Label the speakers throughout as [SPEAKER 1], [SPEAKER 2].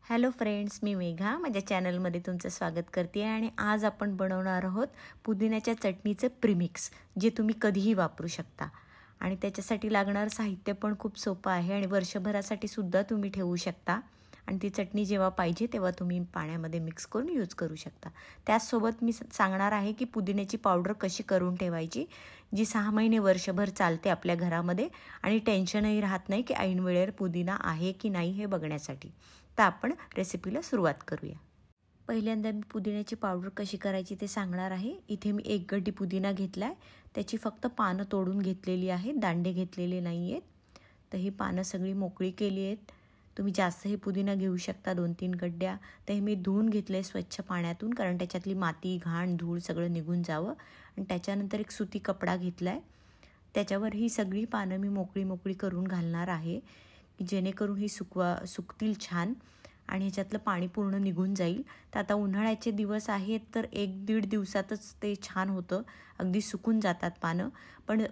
[SPEAKER 1] Hello friends, मी मेघा माझ्या चॅनलमध्ये तुमचं स्वागत करते आणि आज आपण बनवणार आहोत पुदिन्याच्या चटणीचं प्रीमिक्स, जे तुम्ही कधीही वापरू शकता. आणि त्याच्यासाठी लागणारं साहित्य पण खूप सोपं आहे आणि वर्षभरासाठी सुद्धा तुम्ही ठेवू शकता. आणि ती चटणी जेव्हा पाहिजे तेव्हा तुम्ही पाण्यामध्ये मिक्स करून यूज करू शकता. त्याचसोबत मी सांगणार आहे की पुदिन्याची पावडर कशी करून ठेवायची, जी 6 महिने वर्षभर चालते आपल्या घरामध्ये आणि टेन्शनही राहत नाही की ऐन वेळेवर पुदिना आहे की नाही हे बघण्यासाठी. तर आपण रेसिपीला सुरुवात करूया. पहिल्यांदा मी पुदिन्याची पावडर कशी करायची ते सांगणार आहे. इथे मी 1 गड्डी पुदिना घेतला आहे. त्याची फक्त पानं तोडून घेतलेली आहेत, दांडे घेतलेले नाही आहेत. तर ही पानं सगळी मोकळी केली आहेत. तुम्ही जास्तही पुदिना घेऊ शकता, 2-3 गड्ड्या. तर हे मी धुवून घेतले स्वच्छ पाण्यातून, कारण त्याच्यातली माती, घाण, धूळ सगळं निघून जावं. आणि त्याच्यानंतर एक सुती कपडा घेतला आहे. त्याच्यावर ही सगळी पानं मी मोकळी करून घालणार आहे, की जेणेकरून ही सुकतील छान आणि ह्याच्यातलं पाणी पूर्ण निघून जाईल. तर आता उन्हाळ्याचे दिवस आहेत, तर 1-1.5 दिवसातच ते छान होतं, अगदी सुकून जातात पानं. पण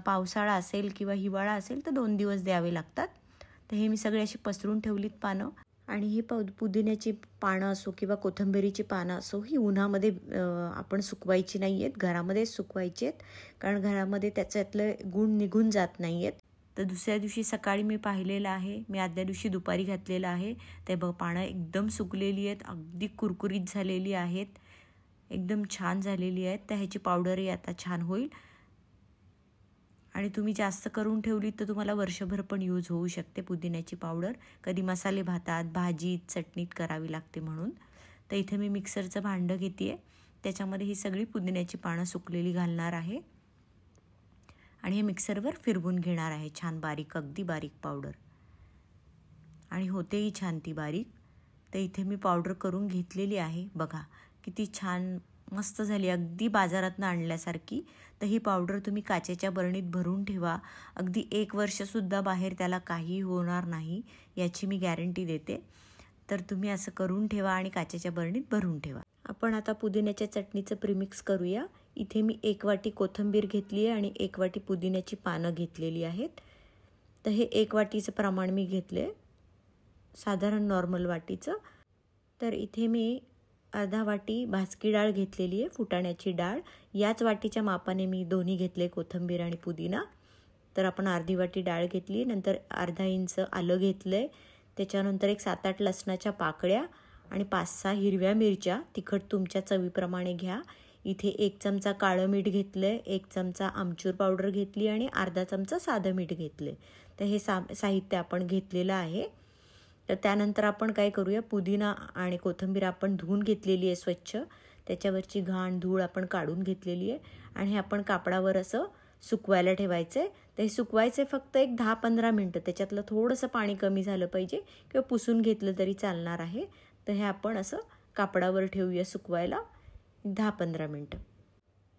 [SPEAKER 1] पावसाळा असेल किंवा हिवाळा असेल तर 2 दिवस द्यावे लागतात. तर हे मी सगळे अशी पसरून ठेवलीत पानं. आणि ही पुदिन्याची पानं असो किंवा कोथिंबिरीची पानं असो, ही उन्हामध्ये आपण सुकवायची नाही आहेत, घरामध्येच सुकवायची आहेत, कारण घरामध्ये त्याच्यातले गुण निघून जात नाही आहेत. तर दुसऱ्या दिवशी सकाळी मी पाहिलेलं आहे, मी आदल्या दिवशी दुपारी घातलेलं आहे. ते बघ, पानं एकदम सुकलेली आहेत, अगदी कुरकुरीत झालेली आहेत, एकदम छान झालेली आहेत. तर ह्याची पावडरही आता छान होईल. आणि तुम्ही जास्त करून ठेवली तर तुम्हाला वर्षभर पण यूज होऊ शकते पुदिन्याची पावडर. कधी मसाले भातात, भाजीत, चटणीत करावी लागते म्हणून. तर इथे मी मिक्सरचं भांडं घेते आहे, त्याच्यामध्ये ही सगळी पुदिन्याची पानं सुकलेली घालणार आहे आणि हे मिक्सरवर फिरवून घेणार आहे. छान बारीक, अगदी बारीक पावडर, आणि होतेही छान ती बारीक. तर इथे मी पावडर करून घेतलेली आहे. बघा किती छान मस्त झाली, अगदी बाजारातनं आणल्यासारखी. तर ही पावडर तुम्ही काचेच्या बरणीत भरून ठेवा, अगदी 1 वर्षसुद्धा बाहेर त्याला काही होणार नाही, याची मी गॅरंटी देते. तर तुम्ही असं करून ठेवा आणि काचेच्या बरणीत भरून ठेवा. आपण आता पुदिन्याच्या चटणीचं प्रीमिक्स करूया. इथे मी 1 वाटी कोथिंबीर घेतली आहे आणि 1 वाटी पुदिन्याची पानं घेतलेली आहेत. तर हे 1 वाटीचं प्रमाण मी घेतले, साधारण नॉर्मल वाटीचं. तर इथे मी अर्धा वाटी भाजकी डाळ घेतलेली आहे, फुटाण्याची डाळ. याच वाटीच्या मापाने मी दोन्ही घेतले, कोथिंबीर आणि पुदिना. तर आपण अर्धी वाटी डाळ घेतली, नंतर अर्धा इंच आलं घेतलं आहे, त्याच्यानंतर एक 7-8 लसणाच्या पाकळ्या आणि 5-6 हिरव्या मिरच्या, तिखट तुमच्या चवीप्रमाणे घ्या. इथे 1 चमचा काळं मीठ घेतलं आहे, 1 चमचा आमचूर पावडर घेतली आणि अर्धा चमचा साधं मीठ घेतलं आहे. तर हे साहित्य आपण घेतलेलं आहे. तर त्यानंतर आपण काय करूया, पुदिना आणि कोथिंबीर आपण धुवून घेतलेली आहे स्वच्छ, त्याच्यावरची घाण धूळ आपण काढून घेतलेली आहे आणि हे आपण कापडावर असं सुकवायला ठेवायचं आहे. तर हे सुकवायचं फक्त एक 10-15 मिनटं, त्याच्यातलं थोडंसं पाणी कमी झालं पाहिजे किंवा पुसून घेतलं तरी चालणार आहे. तर हे आपण असं कापडावर ठेवूया सुकवायला 10-15 मिनटं.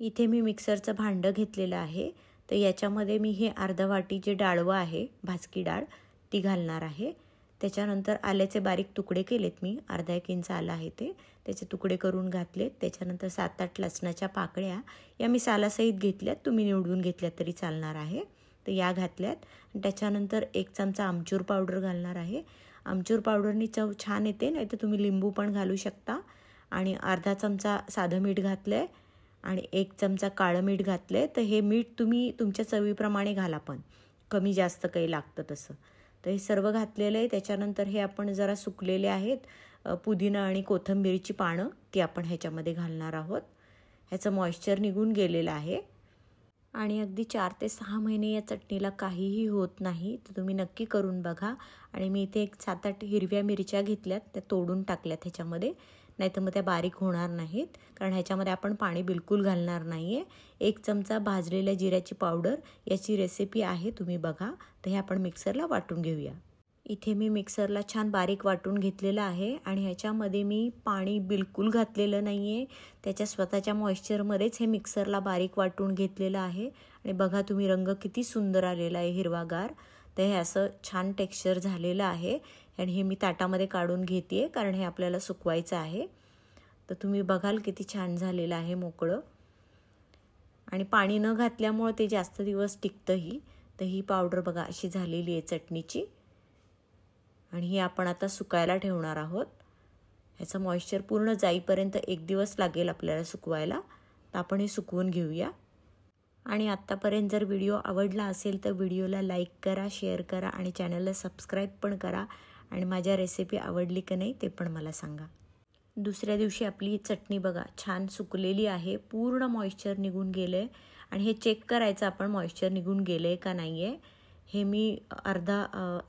[SPEAKER 1] इथे मी मिक्सरचं भांडं घेतलेलं आहे. तर याच्यामध्ये मी हे अर्धा वाटी जे डाळवं आहे, भाजकी डाळ, ती घालणार आहे. त्याच्यानंतर आल्याचे बारीक तुकडे केलेत मी, अर्धा 1 इंच आलं आहे ते, त्याचे तुकडे करून घातलेत. त्याच्यानंतर 7-8 लसणाच्या पाकळ्या, या मी सालासहित घेतल्यात, तुम्ही निवडून घेतल्यात तरी चालणार आहे. तर या घातल्यात. त्याच्यानंतर 1 चमचा आमचूर पावडर घालणार आहे. आमचूर पावडरनी चव छान येते, नाही तर तुम्ही लिंबू पण घालू शकता. आणि अर्धा चमचा साधं मीठ घातलं आहे आणि 1 चमचा काळं मीठ घातलं आहे. तर हे मीठ तुम्ही तुमच्या चवीप्रमाणे घाला, पण कमी जास्त काही लागतं तसं. तर हे सर्व घातलेलं आहे. त्याच्यानंतर हे आपण जरा सुकलेले आहेत पुदिना आणि कोथिंबीरची पानं, ती आपण ह्याच्यामध्ये घालणार आहोत. ह्याचं मॉइश्चर निघून गेलेलं आहे आणि अगदी 4 ते 6 महिने या चटणीला काहीही होत नाही. तर तुम्ही नक्की करून बघा. आणि मी इथे 7-8 हिरव्या मिरच्या घेतल्यात, त्या तोडून टाकल्यात ह्याच्यामध्ये, नाहीतर मग त्या बारीक होणार नाहीत, कारण ह्याच्यामध्ये आपण पाणी बिलकुल घालणार नाही आहे. 1 चमचा भाजलेल्या जिऱ्याची पावडर, याची रेसिपी आहे, तुम्ही बघा. तर हे आपण मिक्सरला वाटून घेऊया. इथे मी मिक्सरला छान बारीक वाटून घेतलेलं आहे आणि ह्याच्यामध्ये मी पाणी बिलकुल घातलेलं नाही आहे. त्याच्या स्वतःच्या मॉइश्चरमध्येच हे मिक्सरला बारीक वाटून घेतलेलं आहे. आणि बघा तुम्ही, रंग किती सुंदर आलेला आहे, हिरवागार. तर हे असं छान टेक्स्चर झालेलं आहे आणि हे मी ताटामध्ये काढून घेते आहे, कारण हे आपल्याला सुकवायचं आहे. तर तुम्ही बघाल किती छान झालेलं आहे, मोकळं. आणि पाणी न घातल्यामुळं ते जास्त दिवस टिकतंही. तर ही पावडर बघा अशी झालेली आहे चटणीची. आणि ही आपण आता सुकायला ठेवणार आहोत. ह्याचं मॉइश्चर पूर्ण जाईपर्यंत 1 दिवस लागेल आपल्याला सुकवायला. तर आपण हे सुकवून घेऊया. आणि आत्तापर्यंत जर व्हिडिओ आवडला असेल तर व्हिडिओला लाईक करा, शेअर करा आणि चॅनलला सबस्क्राईब पण करा. आणि माझ्या रेसिपी आवडली की नाही ते पण मला सांगा. दुसऱ्या दिवशी आपली चटणी बघा छान सुकलेली आहे. पूर्ण मॉइश्चर निघून गेलं आहे. आणि हे चेक करायचं आपण मॉइश्चर निघून गेलं आहे का नाही आहे. हे मी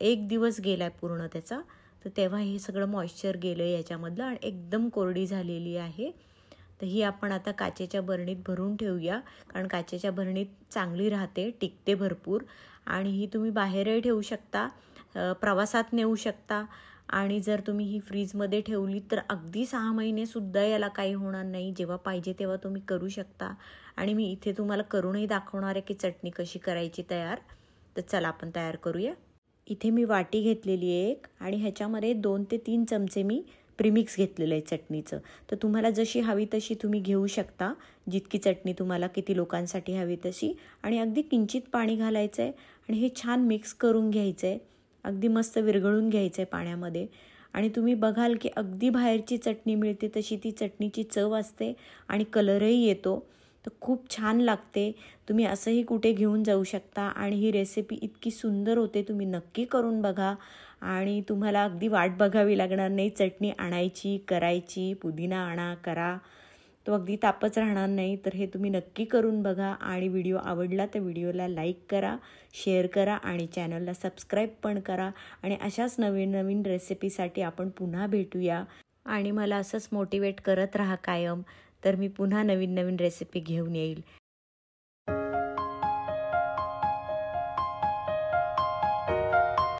[SPEAKER 1] 1 दिवस गेला आहे पूर्ण त्याचा. तर तेव्हा हे सगळं मॉइश्चर गेलं आहे याच्यामधलं आणि एकदम कोरडी झालेली आहे. तर ही आपण आता काचेच्या बरणीत भरून ठेवूया. कारण काचेच्या बरणीत चांगली राहते, टिकते भरपूर. आणि ही तुम्ही बाहेरही ठेवू शकता, प्रवासात नेऊ शकता. आणि जर तुम्ही ही फ्रीजमध्ये ठेवली तर अगदी 6 महिनेसुद्धा याला काही होणार नाही. जेव्हा पाहिजे तेव्हा तुम्ही करू शकता. आणि मी इथे तुम्हाला करूनही दाखवणार आहे की चटणी कशी करायची तयार. तर चला आपण तयार करूया. इथे मी वाटी घेतलेली आहे एक आणि ह्याच्यामध्ये 2 ते 3 चमचे मी प्रीमिक्स घेतलेलं आहे चटणीचं. तर तुम्हाला जशी हवी तशी तुम्ही घेऊ शकता, जितकी चटणी तुम्हाला किती लोकांसाठी हवी तशी. आणि अगदी किंचित पाणी घालायचं आहे आणि हे छान मिक्स करून घ्यायचं आहे. अगदी मस्त विरघळून घ्यायचं आहे पाण्यामध्ये. आणि तुम्ही बघाल की अगदी बाहेरची चटणी मिळते तशी ती चटणीची चव असते आणि कलरही येतो. तर खूप छान लागते. तुम्ही असंही कुठे घेऊन जाऊ शकता. आणि ही रेसिपी इतकी सुंदर होते, तुम्ही नक्की करून बघा. आणि तुम्हाला अगदी वाट बघावी लागणार नाही. चटणी आणायची, करायची, पुदिना आणा, करा, तो अगदी तापच राहणार नाही. तर हे तुम्ही नक्की करून बघा. आणि व्हिडिओ आवडला तर व्हिडिओला लाईक करा, शेअर करा आणि चॅनलला सबस्क्राईब पण करा. आणि अशाच नवीन नवीन रेसिपीसाठी आपण पुन्हा भेटूया. आणि मला असंच मोटिवेट करत राहा कायम. तर मी पुन्हा नवीन नवीन रेसिपी घेऊन येईल.